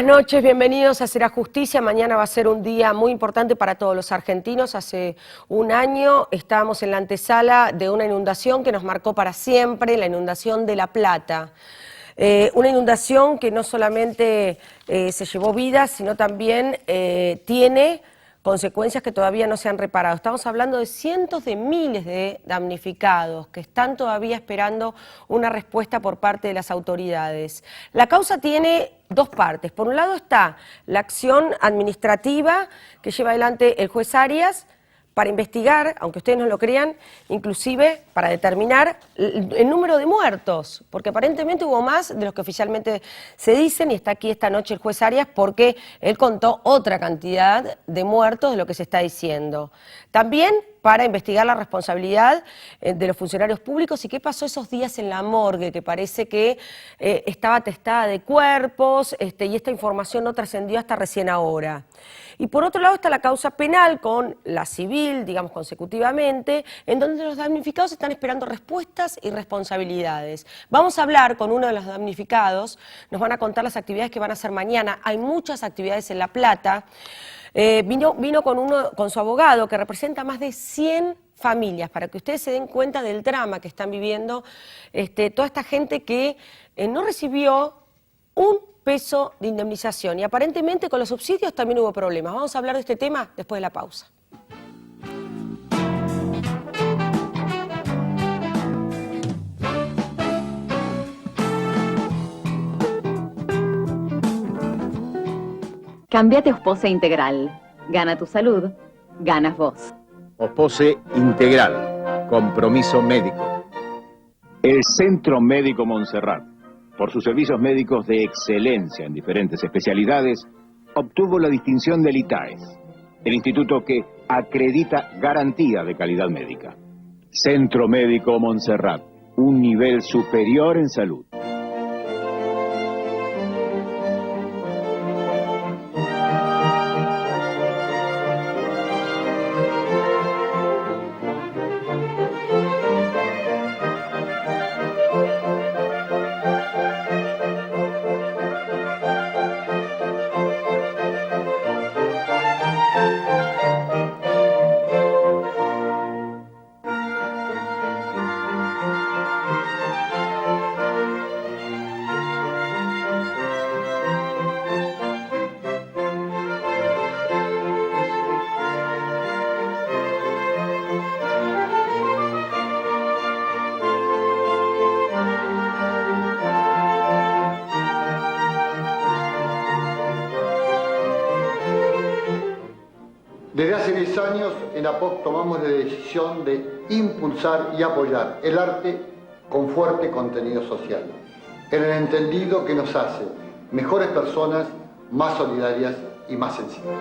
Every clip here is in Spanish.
Buenas noches, bienvenidos a Será Justicia. Mañana va a ser un día muy importante para todos los argentinos. Hace un año estábamos en la antesala de una inundación que nos marcó para siempre, la inundación de La Plata. Una inundación que no solamente se llevó vidas, sino también tiene consecuencias que todavía no se han reparado. Estamos hablando de cientos de miles de damnificados que están todavía esperando una respuesta por parte de las autoridades. La causa tiene dos partes. Por un lado está la acción administrativa que lleva adelante el juez Arias para investigar, aunque ustedes no lo crean, inclusive para determinar el número de muertos, porque aparentemente hubo más de los que oficialmente se dicen, y está aquí esta noche el juez Arias porque él contó otra cantidad de muertos de lo que se está diciendo. También para investigar la responsabilidad de los funcionarios públicos y qué pasó esos días en la morgue, que parece que estaba atestada de cuerpos, y esta información no trascendió hasta recién ahora. Y por otro lado está la causa penal con la civil, digamos consecutivamente, en donde los damnificados están esperando respuestas y responsabilidades. Vamos a hablar con uno de los damnificados, nos van a contar las actividades que van a hacer mañana. Hay muchas actividades en La Plata. Vino con su abogado que representa más de 100 familias, para que ustedes se den cuenta del drama que están viviendo toda esta gente que no recibió un peso de indemnización y aparentemente con los subsidios también hubo problemas. Vamos a hablar de este tema después de la pausa. Cámbiate a Ospose Integral. Gana tu salud, ganas vos. Ospose Integral. Compromiso médico. El Centro Médico Montserrat, por sus servicios médicos de excelencia en diferentes especialidades, obtuvo la distinción del ITAES, el instituto que acredita garantía de calidad médica. Centro Médico Montserrat, un nivel superior en salud. Desde hace 10 años en APOC tomamos la decisión de impulsar y apoyar el arte con fuerte contenido social, en el entendido que nos hace mejores personas, más solidarias y más sensibles.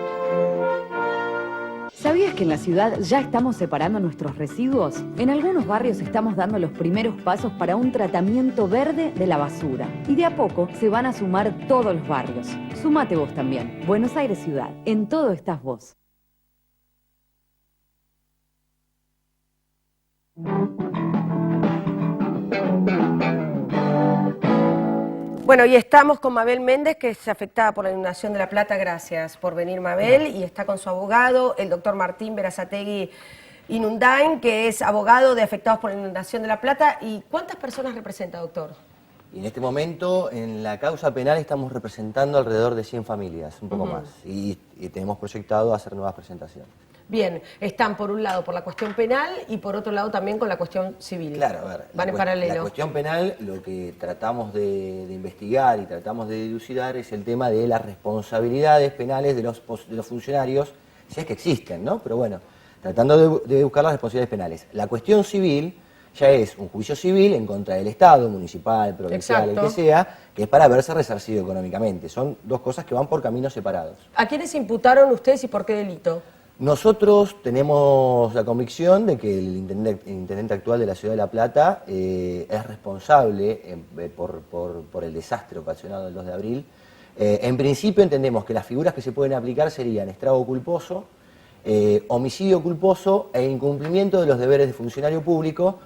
¿Sabías que en la ciudad ya estamos separando nuestros residuos? En algunos barrios estamos dando los primeros pasos para un tratamiento verde de la basura. Y de a poco se van a sumar todos los barrios. Sumate vos también. Buenos Aires Ciudad. En todo estás vos. Bueno, y estamos con Mabel Méndez, que es afectada por la inundación de La Plata. Gracias por venir, Mabel. Y está con su abogado, el doctor Martín Berazategui Inundain, que es abogado de afectados por la inundación de La Plata. ¿Y cuántas personas representa, doctor? Y en este momento, en la causa penal, estamos representando alrededor de 100 familias, un poco más. Y tenemos proyectado hacer nuevas presentaciones. Bien, están por un lado por la cuestión penal y por otro lado también con la cuestión civil. Claro, a ver, van en paralelo. La cuestión penal, lo que tratamos de investigar y tratamos de dilucidar es el tema de las responsabilidades penales de los funcionarios, si es que existen, ¿no? Pero bueno, tratando de buscar las responsabilidades penales. La cuestión civil ya es un juicio civil en contra del Estado, municipal, provincial, el que sea, que es para verse resarcido económicamente. Son dos cosas que van por caminos separados. ¿A quiénes imputaron ustedes y por qué delito? Nosotros tenemos la convicción de que el intendente actual de la Ciudad de La Plata es responsable por el desastre ocasionado el 2 de abril. En principio entendemos que las figuras que se pueden aplicar serían estrago culposo, homicidio culposo e incumplimiento de los deberes de funcionario público,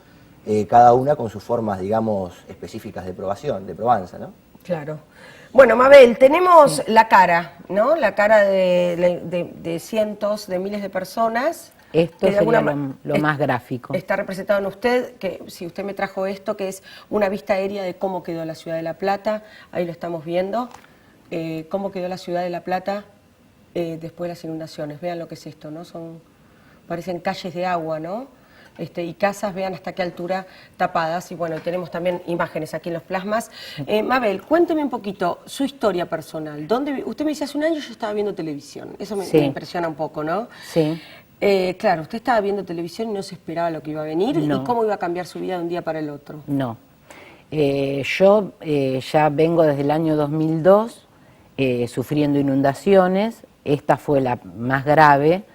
cada una con sus formas, digamos, específicas de probación, de probanza, ¿no? Claro. Bueno, Mabel, tenemos la cara, ¿no? La cara de cientos, de miles de personas. Esto que de sería alguna lo más gráfico. Está representado en usted, que si usted me trajo esto, que es una vista aérea de cómo quedó la ciudad de La Plata. Ahí lo estamos viendo. Cómo quedó la ciudad de La Plata después de las inundaciones. Vean lo que es esto, ¿no? Parecen calles de agua, ¿no? Y casas, vean hasta qué altura tapadas. Y bueno, tenemos también imágenes aquí en los plasmas. Mabel, cuénteme un poquito su historia personal. Usted me dice, hace un año yo estaba viendo televisión. Eso me impresiona un poco, ¿no? Sí. Claro, usted estaba viendo televisión y no se esperaba lo que iba a venir. No. ¿Y cómo iba a cambiar su vida de un día para el otro? No. Yo ya vengo desde el año 2002 sufriendo inundaciones. Esta fue la más grave,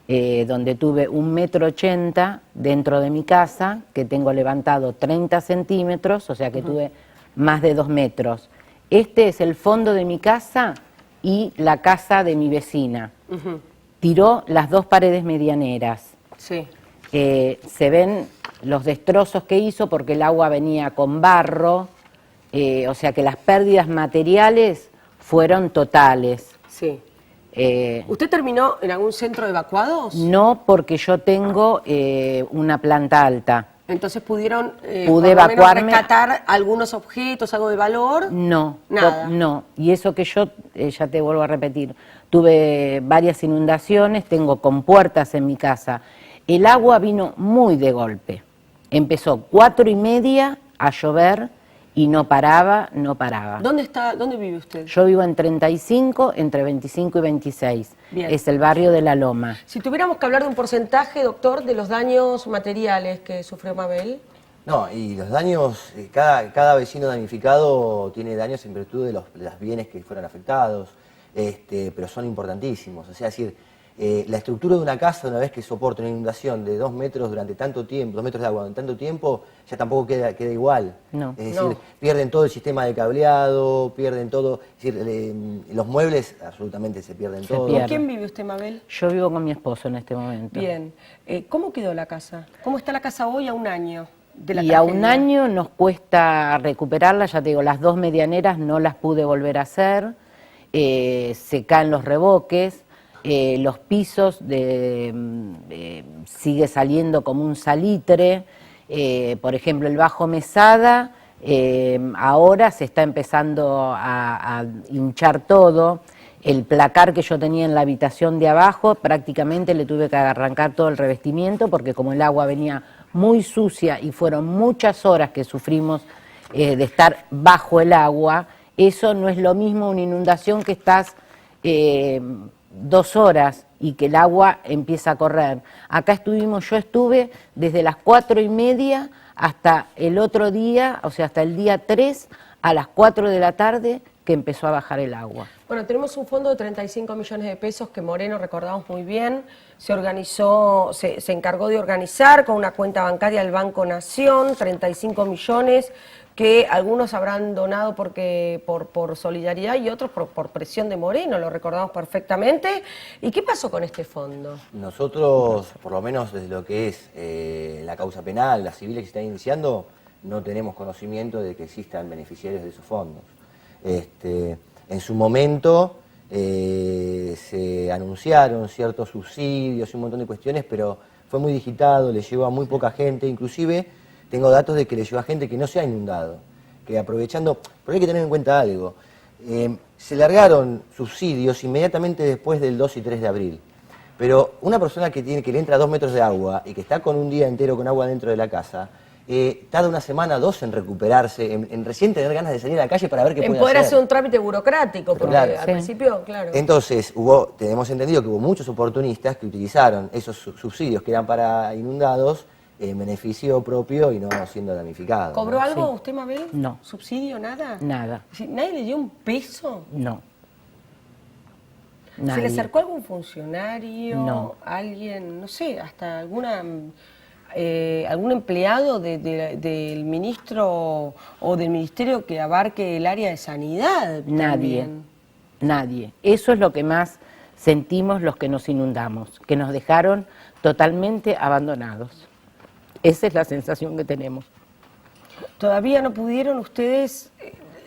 donde tuve 1,80 m dentro de mi casa, que tengo levantado 30 centímetros, o sea que tuve más de 2 metros. Este es el fondo de mi casa y la casa de mi vecina. Tiró las 2 paredes medianeras. Sí. Se ven los destrozos que hizo porque el agua venía con barro, o sea que las pérdidas materiales fueron totales. Sí. ¿Usted terminó en algún centro de evacuados? No, porque yo tengo una planta alta. Entonces pudieron Pude por lo menos evacuarme. rescatar algunos objetos, algo de valor. No, Nada. no. Y eso que yo, ya te vuelvo a repetir, tuve varias inundaciones, tengo compuertas en mi casa. El agua vino muy de golpe. Empezó 4:30 a llover y no paraba, no paraba. ¿Dónde vive usted? Yo vivo en 35, entre 25 y 26. Bien. Es el barrio de La Loma. Si tuviéramos que hablar de un porcentaje, doctor, de los daños materiales que sufrió Mabel. No, y los daños, cada vecino damnificado tiene daños en virtud de los bienes que fueron afectados, pero son importantísimos. O sea, es decir, la estructura de una casa, una vez que soporta una inundación de 2 metros durante tanto tiempo, 2 metros de agua durante tanto tiempo, ya tampoco queda igual. No. Es decir, pierden todo el sistema de cableado, pierden todo, es decir, los muebles absolutamente se pierden todo. pierden. ¿Con quién vive usted, Mabel? Yo vivo con mi esposo en este momento. Bien. ¿Cómo quedó la casa? ¿Cómo está la casa hoy a un año de la Y a tragedia? un año nos cuesta recuperarla, ya te digo, las 2 medianeras no las pude volver a hacer, se caen los revoques, los pisos sigue saliendo como un salitre, por ejemplo el bajo mesada, ahora se está empezando a hinchar todo. El placar que yo tenía en la habitación de abajo, prácticamente le tuve que arrancar todo el revestimiento porque como el agua venía muy sucia y fueron muchas horas que sufrimos de estar bajo el agua, eso no es lo mismo una inundación que estás 2 horas y que el agua empieza a correr. Acá yo estuve desde las 4:30 hasta el otro día, o sea, hasta el día 3 a las 4 de la tarde que empezó a bajar el agua. Bueno, tenemos un fondo de 35 millones de pesos que Moreno, recordamos muy bien, se organizó, se encargó de organizar con una cuenta bancaria del Banco Nación, 35 millones que algunos habrán donado por solidaridad y otros por presión de Moreno, lo recordamos perfectamente. ¿Y qué pasó con este fondo? Nosotros, por lo menos desde lo que es la causa penal, las civiles que se están iniciando, no tenemos conocimiento de que existan beneficiarios de esos fondos. En su momento se anunciaron ciertos subsidios y un montón de cuestiones, pero fue muy digitado, le llegó a muy poca gente, inclusive tengo datos de que le llegó a gente que no se ha inundado, que aprovechando, pero hay que tener en cuenta algo, se largaron subsidios inmediatamente después del 2 y 3 de abril, pero una persona que le entra 2 metros de agua y que está con un día entero con agua dentro de la casa, tarda una semana, 2 en recuperarse, en recién tener ganas de salir a la calle para ver qué puede hacer. En poder hacer un trámite burocrático, porque Claro. al Sí. principio, claro. Entonces, tenemos entendido que hubo muchos oportunistas que utilizaron esos subsidios que eran para inundados en beneficio propio y no siendo damnificados. ¿Cobró ¿no? algo Sí. usted, Mabel? No. ¿Subsidio, nada? Nada, ¿Nadie le dio un peso? no. ¿Se le Nadie. acercó algún funcionario? No. ¿Alguien, no sé, hasta algún empleado del ministro o del ministerio que abarque el área de sanidad? Nadie, también? nadie. Eso es lo que más sentimos los que nos inundamos, que nos dejaron totalmente abandonados. Esa es la sensación que tenemos. ¿Todavía no pudieron ustedes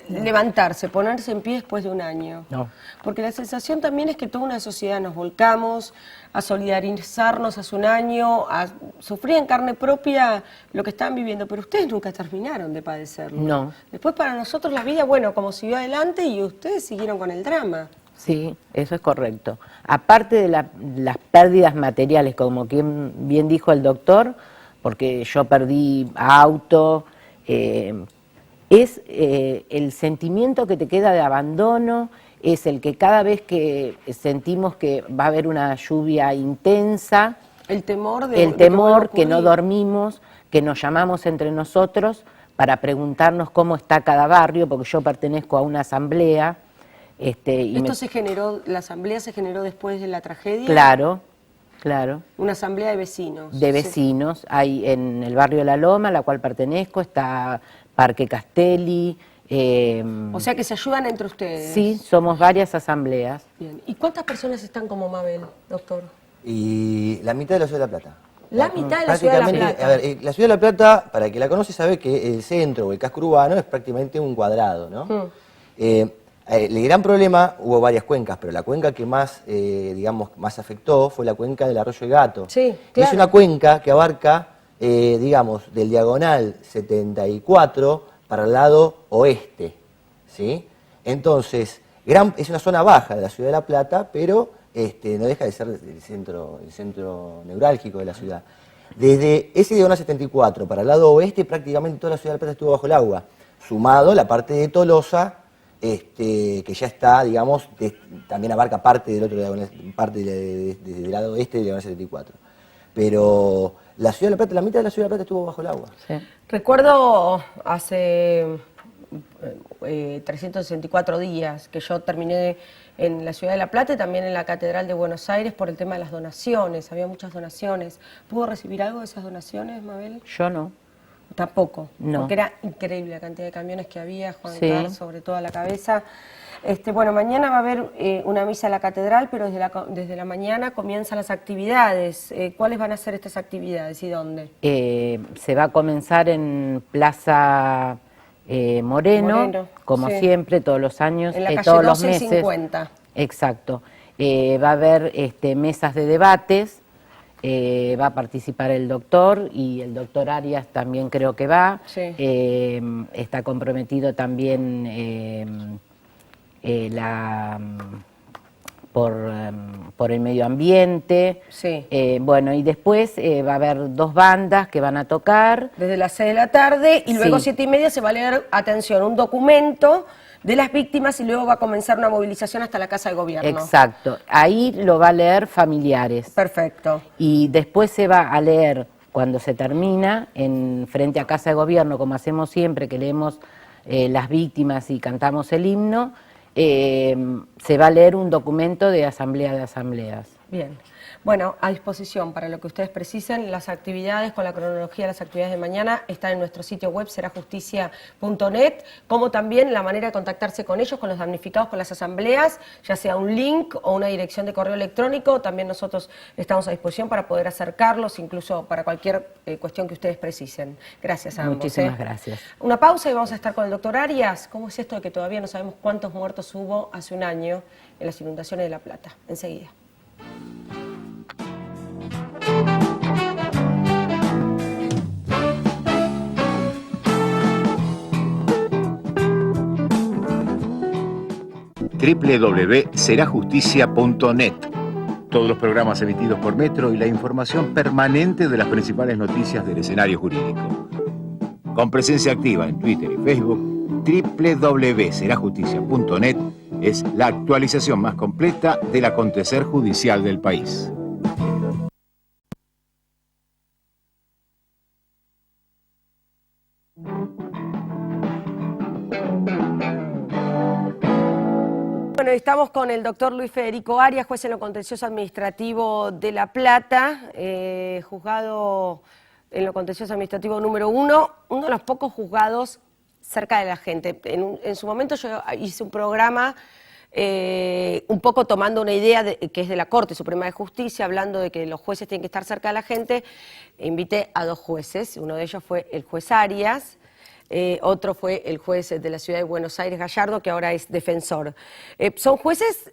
levantarse, ponerse en pie después de un año. No. Porque la sensación también es que toda una sociedad nos volcamos a solidarizarnos hace un año, a sufrir en carne propia lo que están viviendo, pero ustedes nunca terminaron de padecerlo. No. Después para nosotros la vida, bueno, como siguió adelante y ustedes siguieron con el drama. Sí, eso es correcto. Aparte de las pérdidas materiales, como bien dijo el doctor, porque yo perdí auto, es el sentimiento que te queda de abandono, es el que cada vez que sentimos que va a haber una lluvia intensa, El temor que no dormimos, que nos llamamos entre nosotros para preguntarnos cómo está cada barrio, porque yo pertenezco a una asamblea. La asamblea se generó después de la tragedia. Claro, claro. Una asamblea de vecinos. De vecinos. Hay en el barrio La Loma, a la cual pertenezco, está Parque Castelli. O sea que se ayudan entre ustedes. Sí, somos varias asambleas. Bien. ¿Y cuántas personas están como Mabel, doctor? Y la mitad de la Ciudad de La Plata. La mitad de la Ciudad de La Prácticamente, Plata. a ver, la Ciudad de La Plata, para el que la conoce, sabe que el centro o el casco urbano es prácticamente un cuadrado, ¿no? El gran problema, hubo varias cuencas, pero la cuenca que más, más afectó fue la cuenca del Arroyo de Gato. Sí, Y claro. es una cuenca que abarca, del diagonal 74 para el lado oeste, ¿sí? Entonces, es una zona baja de la Ciudad de La Plata, pero no deja de ser el centro neurálgico de la ciudad. Desde ese diagonal 74 para el lado oeste, prácticamente toda la Ciudad de La Plata estuvo bajo el agua, sumado la parte de Tolosa, que ya está, también abarca parte del otro diagonal, parte del lado oeste del diagonal 74. Pero la Ciudad de La Plata, la mitad de la Ciudad de La Plata estuvo bajo el agua. Sí. Recuerdo hace 364 días que yo terminé en la Ciudad de La Plata y también en la Catedral de Buenos Aires por el tema de las donaciones. Había muchas donaciones. ¿Pudo recibir algo de esas donaciones, Mabel? Yo no. Tampoco, No. porque era increíble la cantidad de camiones que había, Juan Sí. Carlos, sobre toda la cabeza. Bueno, mañana va a haber una misa en la catedral, pero desde la mañana comienzan las actividades. ¿Cuáles van a ser estas actividades y dónde? Se va a comenzar en Plaza Moreno, como sí. siempre, todos los años, En la calle todos los 12 y meses. 50. Exacto. Va a haber mesas de debates, va a participar el doctor y el doctor Arias también creo que va. Sí. Está comprometido también por el medio ambiente. Sí. Bueno, y después va a haber 2 bandas que van a tocar. Desde las 6 de la tarde y luego Sí. 7:30 se va a leer, atención, un documento de las víctimas y luego va a comenzar una movilización hasta la Casa de Gobierno. Exacto. Ahí lo va a leer familiares. Perfecto. Y después se va a leer, cuando se termina, en frente a Casa de Gobierno, como hacemos siempre, que leemos las víctimas y cantamos el himno, se va a leer un documento de Asamblea de Asambleas. Bien. Bueno, a disposición para lo que ustedes precisen, las actividades con la cronología de las actividades de mañana están en nuestro sitio web serajusticia.net, como también la manera de contactarse con ellos, con los damnificados, con las asambleas, ya sea un link o una dirección de correo electrónico. También nosotros estamos a disposición para poder acercarlos, incluso para cualquier cuestión que ustedes precisen. Gracias a ambos. Muchísimas gracias. Una pausa y vamos a estar con el doctor Arias. ¿Cómo es esto de que todavía no sabemos cuántos muertos hubo hace un año en las inundaciones de La Plata? Enseguida. www.serajusticia.net. Todos los programas emitidos por Metro y la información permanente de las principales noticias del escenario jurídico. Con presencia activa en Twitter y Facebook, www.serajusticia.net es la actualización más completa del acontecer judicial del país. Bueno, estamos con el doctor Luis Federico Arias, juez en lo contencioso administrativo de La Plata, juzgado en lo contencioso administrativo número 1, uno de los pocos juzgados cerca de la gente. En su momento yo hice un programa un poco tomando una idea que es de la Corte Suprema de Justicia, hablando de que los jueces tienen que estar cerca de la gente. Invité a 2 jueces, uno de ellos fue el juez Arias, otro fue el juez de la Ciudad de Buenos Aires, Gallardo, que ahora es defensor. Son jueces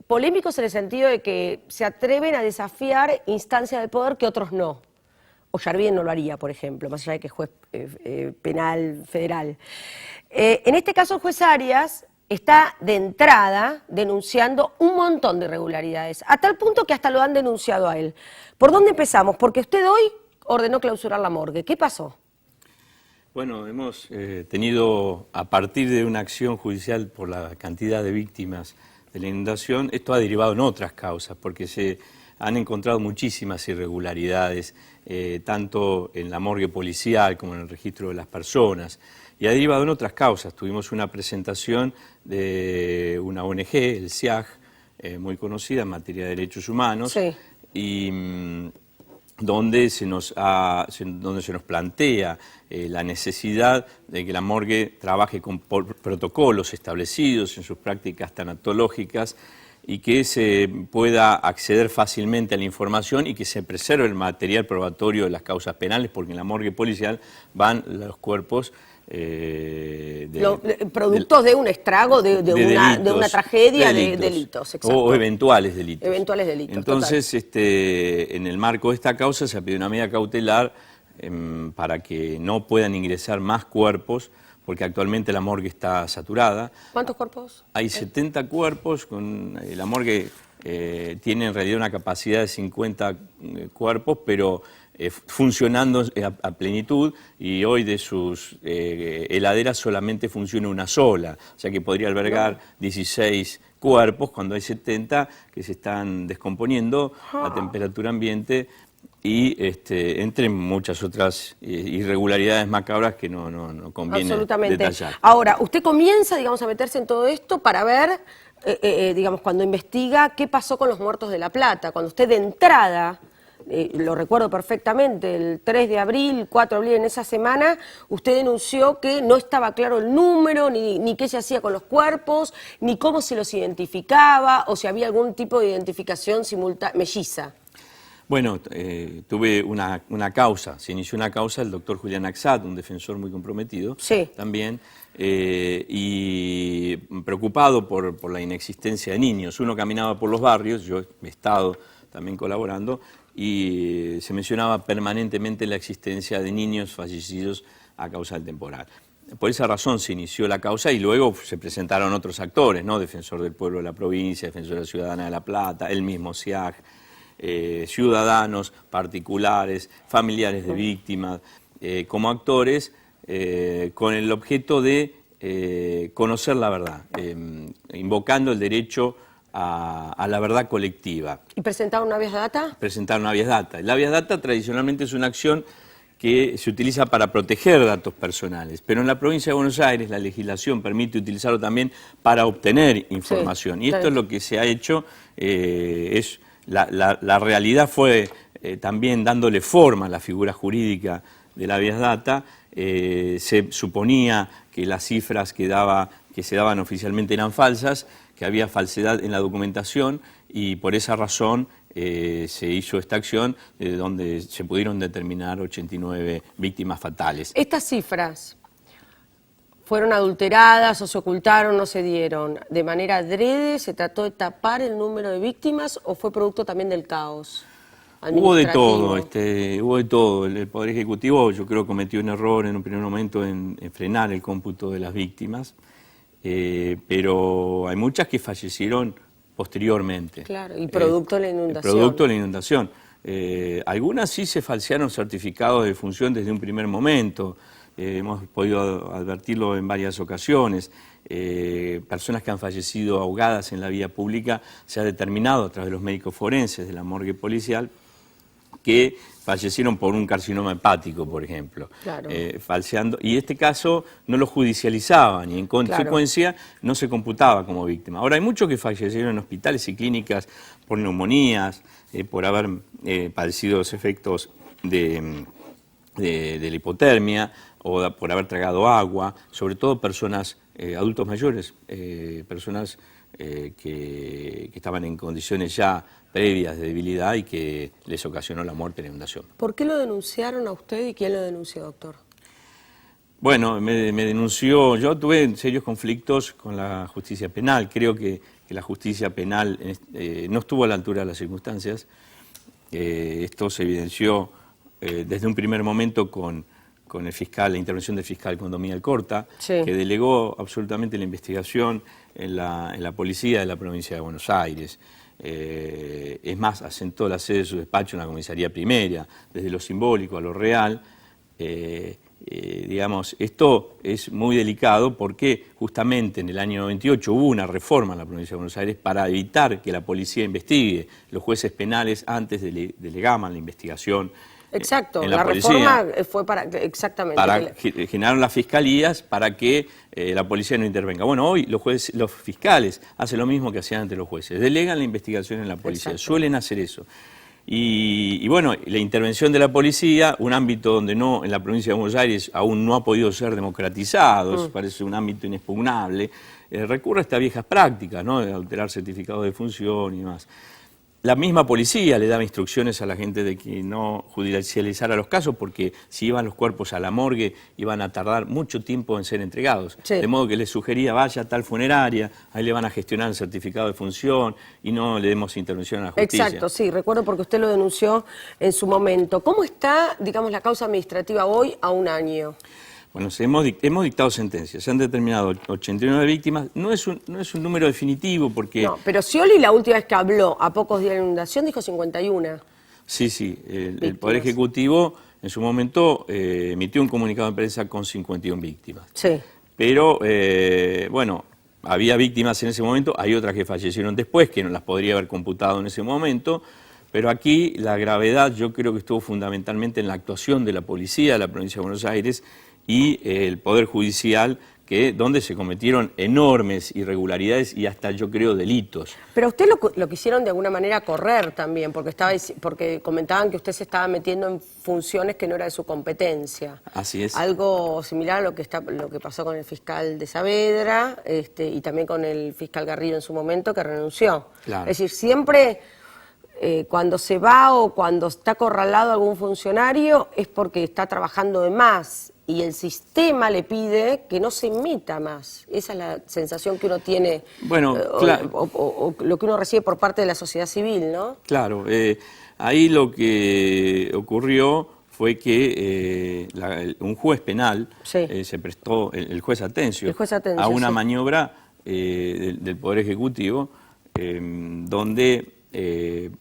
polémicos en el sentido de que se atreven a desafiar instancias de poder que otros no. Ollarvide no lo haría, por ejemplo, más allá de que es juez penal federal. En este caso, el juez Arias está de entrada denunciando un montón de irregularidades, a tal punto que hasta lo han denunciado a él. ¿Por dónde empezamos? Porque usted hoy ordenó clausurar la morgue. ¿Qué pasó? Bueno, hemos tenido, a partir de una acción judicial por la cantidad de víctimas de la inundación, esto ha derivado en otras causas, porque se han encontrado muchísimas irregularidades, tanto en la morgue policial como en el registro de las personas, y ha derivado en otras causas. Tuvimos una presentación de una ONG, el SIAG, muy conocida en materia de derechos humanos, sí. Y donde se nos plantea la necesidad de que la morgue trabaje con protocolos establecidos en sus prácticas tanatológicas y que se pueda acceder fácilmente a la información y que se preserve el material probatorio de las causas penales, porque en la morgue policial van los cuerpos productos de un estrago, de una tragedia, delitos, de delitos, exacto. O eventuales delitos. Eventuales delitos. Entonces, en el marco de esta causa se ha pedido una medida cautelar para que no puedan ingresar más cuerpos, porque actualmente la morgue está saturada. ¿Cuántos cuerpos? Hay 70 cuerpos, la morgue tiene en realidad una capacidad de 50 cuerpos, pero funcionando a plenitud, y hoy de sus heladeras solamente funciona una sola, o sea que podría albergar 16 cuerpos cuando hay 70 que se están descomponiendo a temperatura ambiente, y entre muchas otras irregularidades macabras que no conviene detallar. Ahora, usted comienza, digamos, a meterse en todo esto para ver, digamos, cuando investiga qué pasó con los muertos de La Plata, cuando usted de entrada, lo recuerdo perfectamente, el 3 de abril, 4 de abril, en esa semana, usted denunció que no estaba claro el número, ni qué se hacía con los cuerpos, ni cómo se los identificaba, o si había algún tipo de identificación melliza. Bueno, tuve una causa, se inició una causa del doctor Julián Axat, un defensor muy comprometido, sí, también, y preocupado por la inexistencia de niños. Uno caminaba por los barrios, yo he estado también colaborando, y se mencionaba permanentemente la existencia de niños fallecidos a causa del temporal. Por esa razón se inició la causa y luego se presentaron otros actores, ¿no? Defensor del Pueblo de la Provincia, Defensora Ciudadana de La Plata, el mismo SIAG, ciudadanos particulares, familiares de víctimas, como actores, con el objeto de conocer la verdad, invocando el derecho a la verdad colectiva. ¿Y presentaron una habeas data? Presentaron una habeas data. La habeas data tradicionalmente es una acción que se utiliza para proteger datos personales, pero en la provincia de Buenos Aires la legislación permite utilizarlo también para obtener información. Sí, y esto es lo que se ha hecho, la realidad fue también dándole forma a la figura jurídica de la habeas data. Se suponía que las cifras que se daban oficialmente eran falsas, que había falsedad en la documentación, y por esa razón se hizo esta acción donde se pudieron determinar 89 víctimas fatales. ¿Estas cifras fueron adulteradas o se ocultaron, no se dieron de manera adrede? ¿Se trató de tapar el número de víctimas o fue producto también del caos administrativo? Hubo de todo. El Poder Ejecutivo, yo creo, cometió un error en un primer momento en frenar el cómputo de las víctimas, pero hay muchas que fallecieron posteriormente. Claro, y producto de la inundación. Producto de la inundación. Algunas sí se falsearon certificados de defunción desde un primer momento. Hemos podido advertirlo en varias ocasiones. Personas que han fallecido ahogadas en la vía pública, se ha determinado a través de los médicos forenses de la morgue policial que fallecieron por un carcinoma hepático, por ejemplo, claro. Falseando, y este caso no lo judicializaban y en consecuencia no se computaba como víctima. Ahora hay muchos que fallecieron en hospitales y clínicas por neumonías, por haber padecido los efectos de la hipotermia o por haber tragado agua, sobre todo personas, adultos mayores, personas que estaban en condiciones ya previas de debilidad y que les ocasionó la muerte en la inundación. ¿Por qué lo denunciaron a usted y quién lo denunció, doctor? Bueno, me denunció, yo tuve serios conflictos con la justicia penal, creo que la justicia penal no estuvo a la altura de las circunstancias. Esto se evidenció desde un primer momento con el fiscal, la intervención del fiscal Condomía Alcorta, sí, que delegó absolutamente la investigación en la policía de la provincia de Buenos Aires. Es más, asentó la sede de su despacho en la comisaría primera, desde lo simbólico a lo real. Digamos, esto es muy delicado porque justamente en el año 98 hubo una reforma en la provincia de Buenos Aires para evitar que la policía investigue. Los jueces penales antes delegaban la investigación. Exacto, en la policía, reforma fue para, exactamente. Generaron las fiscalías para que la policía no intervenga. Bueno, hoy los fiscales hacen lo mismo que hacían antes los jueces, delegan la investigación en la policía, Exacto, suelen hacer eso. Y bueno, la intervención de la policía, un ámbito donde en la provincia de Buenos Aires aún no ha podido ser democratizado, parece un ámbito inexpugnable, recurre a estas viejas prácticas, ¿no? De alterar certificados de función y demás. La misma policía le daba instrucciones a la gente de que no judicializara los casos porque si iban los cuerpos a la morgue iban a tardar mucho tiempo en ser entregados. Sí. De modo que les sugería vaya a tal funeraria, ahí le van a gestionar el certificado de función y no le demos intervención a la justicia. Exacto, sí, recuerdo porque usted lo denunció en su momento. ¿Cómo está, digamos, la causa administrativa hoy a un año? Bueno, hemos dictado sentencias, se han determinado 89 víctimas, no es un número definitivo porque... No, pero Scioli la última vez que habló, a pocos días de la inundación, dijo 51. Sí, el Poder Ejecutivo en su momento emitió un comunicado de prensa con 51 víctimas. Sí. Pero, bueno, había víctimas en ese momento, hay otras que fallecieron después, que no las podría haber computado en ese momento, pero aquí la gravedad yo creo que estuvo fundamentalmente en la actuación de la policía de la provincia de Buenos Aires y el Poder Judicial, donde se cometieron enormes irregularidades y hasta, yo creo, delitos. Pero usted lo quisieron de alguna manera correr también, porque comentaban que usted se estaba metiendo en funciones que no era de su competencia. Así es. Algo similar a lo que pasó con el fiscal de Saavedra y también con el fiscal Garrido en su momento, que renunció. Claro. Es decir, siempre... cuando se va o cuando está acorralado algún funcionario es porque está trabajando de más y el sistema le pide que no se emita más. Esa es la sensación que uno tiene, bueno, claro, o lo que uno recibe por parte de la sociedad civil, ¿no? Claro, ahí lo que ocurrió fue que un juez penal se prestó, el juez Atencio, a una maniobra del Poder Ejecutivo donde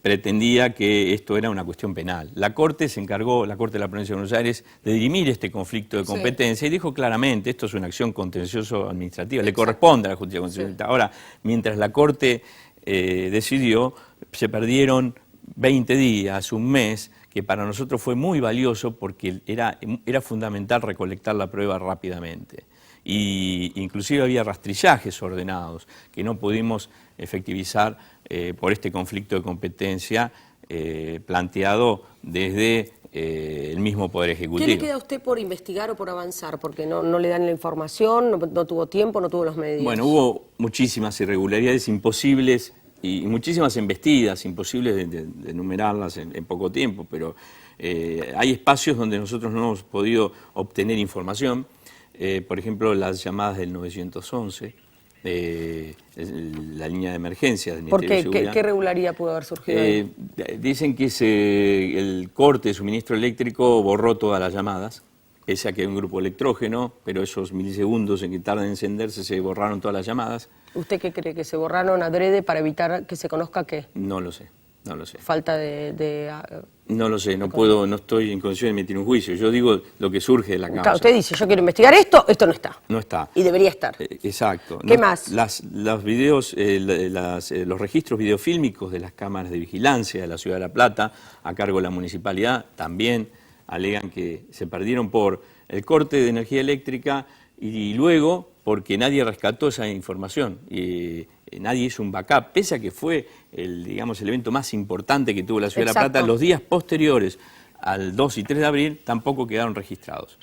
pretendía que esto era una cuestión penal. La Corte se encargó, la Corte de la Provincia de Buenos Aires, de dirimir este conflicto de competencia y dijo claramente, esto es una acción contencioso-administrativa, le corresponde a la justicia constitucional. Ahora, mientras la Corte decidió, se perdieron 20 días, un mes, que para nosotros fue muy valioso porque era fundamental recolectar la prueba rápidamente. Y inclusive había rastrillajes ordenados que no pudimos efectivizar por este conflicto de competencia planteado desde el mismo Poder Ejecutivo. ¿Qué le queda a usted por investigar o por avanzar? Porque no le dan la información, no tuvo tiempo, no tuvo los medios. Bueno, hubo muchísimas irregularidades imposibles y muchísimas embestidas, imposibles de enumerarlas en poco tiempo, pero hay espacios donde nosotros no hemos podido obtener información. Por ejemplo, las llamadas del 911, la línea de emergencia del Ministerio de Seguridad. ¿Qué irregularidad pudo haber surgido ahí? Dicen que el corte de suministro eléctrico borró todas las llamadas, pese a que hay un grupo electrógeno, pero esos milisegundos en que tarda en encenderse se borraron todas las llamadas. ¿Usted qué cree? ¿Que se borraron adrede para evitar que se conozca qué? No lo sé. No lo sé. Falta no lo sé, no estoy en condición de emitir un juicio. Yo digo lo que surge de la causa. Claro, usted dice, yo quiero investigar esto no está. No está. Y debería estar. Exacto. ¿Qué más? Los videos, los registros videofílmicos de las cámaras de vigilancia de la Ciudad de La Plata, a cargo de la municipalidad, también alegan que se perdieron por el corte de energía eléctrica y luego porque nadie rescató esa información. Nadie hizo un backup, pese a que fue el evento más importante que tuvo la Ciudad de La Plata, los días posteriores al 2 y 3 de abril tampoco quedaron registrados.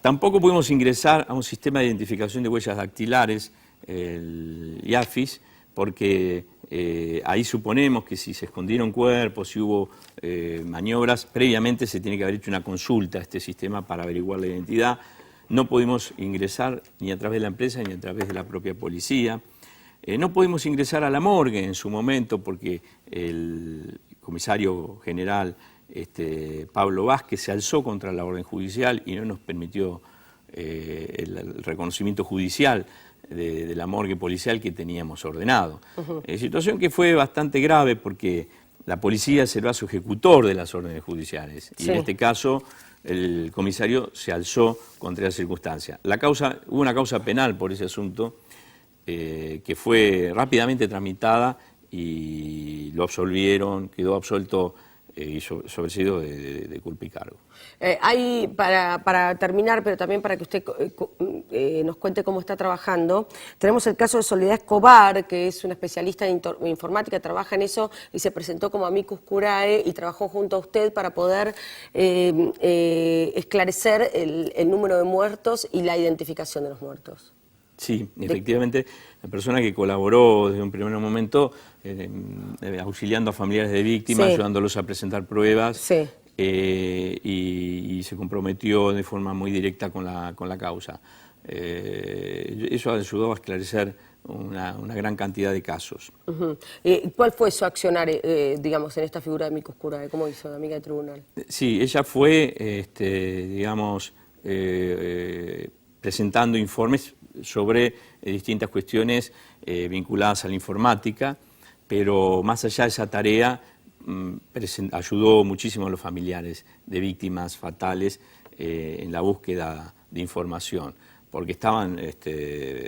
Tampoco pudimos ingresar a un sistema de identificación de huellas dactilares, el IAFIS, porque ahí suponemos que si se escondieron cuerpos, si hubo maniobras, previamente se tiene que haber hecho una consulta a este sistema para averiguar la identidad. no pudimos ingresar ni a través de la empresa ni a través de la propia policía. No pudimos ingresar a la morgue en su momento porque el comisario general Pablo Vázquez se alzó contra la orden judicial y no nos permitió el reconocimiento judicial de la morgue policial que teníamos ordenado. Situación que fue bastante grave porque la policía es el brazo ejecutor de las órdenes judiciales y en este caso el comisario se alzó contra esa circunstancia. Hubo una causa penal por ese asunto que fue rápidamente tramitada y lo absolvieron, quedó absuelto y sobreseído de culpa y cargo. Hay, para terminar, pero también para que usted nos cuente cómo está trabajando, tenemos el caso de Soledad Escobar, que es una especialista en informática, trabaja en eso y se presentó como amicus curiae y trabajó junto a usted para poder esclarecer el número de muertos y la identificación de los muertos. Sí, efectivamente, la persona que colaboró desde un primer momento auxiliando a familiares de víctimas, ayudándolos a presentar pruebas y se comprometió de forma muy directa con la causa. Eso ayudó a esclarecer una gran cantidad de casos. ¿Cuál fue su accionar, digamos, en esta figura de amicus curiae? ¿Cómo hizo, de amiga de tribunal? Sí, ella fue, digamos, presentando informes sobre distintas cuestiones vinculadas a la informática, pero más allá de esa tarea ayudó muchísimo a los familiares de víctimas fatales en la búsqueda de información, porque estaban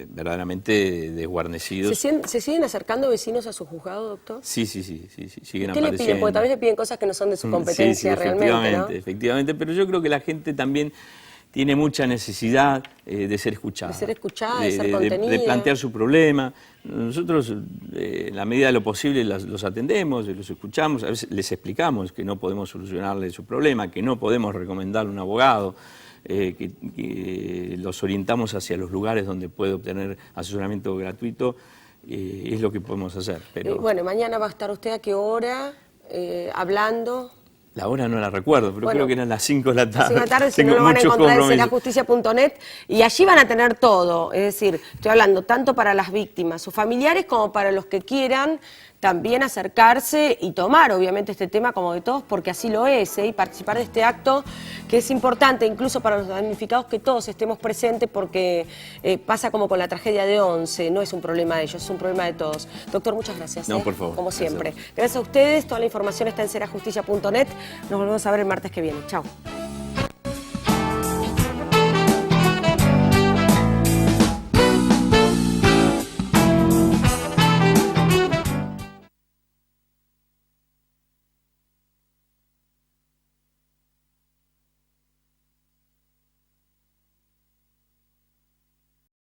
verdaderamente desguarnecidos. ¿Se siguen acercando vecinos a su juzgado, doctor? Sí, siguen ¿Qué apareciendo. le piden? Porque tal vez le piden cosas que no son de su competencia realmente, ¿no? Efectivamente, pero yo creo que la gente también tiene mucha necesidad de ser escuchada. De ser escuchada, de ser contenida. De plantear su problema. Nosotros, en la medida de lo posible, los atendemos, los escuchamos, a veces les explicamos que no podemos solucionarle su problema, que no podemos recomendarle un abogado, que los orientamos hacia los lugares donde puede obtener asesoramiento gratuito, es lo que podemos hacer. Pero bueno, mañana va a estar usted ¿a qué hora? Hablando. La hora no la recuerdo, pero creo que eran las 5 de la tarde. 5 de la tarde, si no lo van a encontrar en serajusticia.net y allí van a tener todo. Es decir, estoy hablando tanto para las víctimas, sus familiares, como para los que quieran también acercarse y tomar, obviamente, este tema como de todos, porque así lo es, y participar de este acto, que es importante incluso para los damnificados que todos estemos presentes, porque pasa como con la tragedia de Once, no es un problema de ellos, es un problema de todos. Doctor, muchas gracias. No, por favor. Como siempre. Gracias a ustedes, toda la información está en serajusticia.net. Nos volvemos a ver el martes que viene. Chao.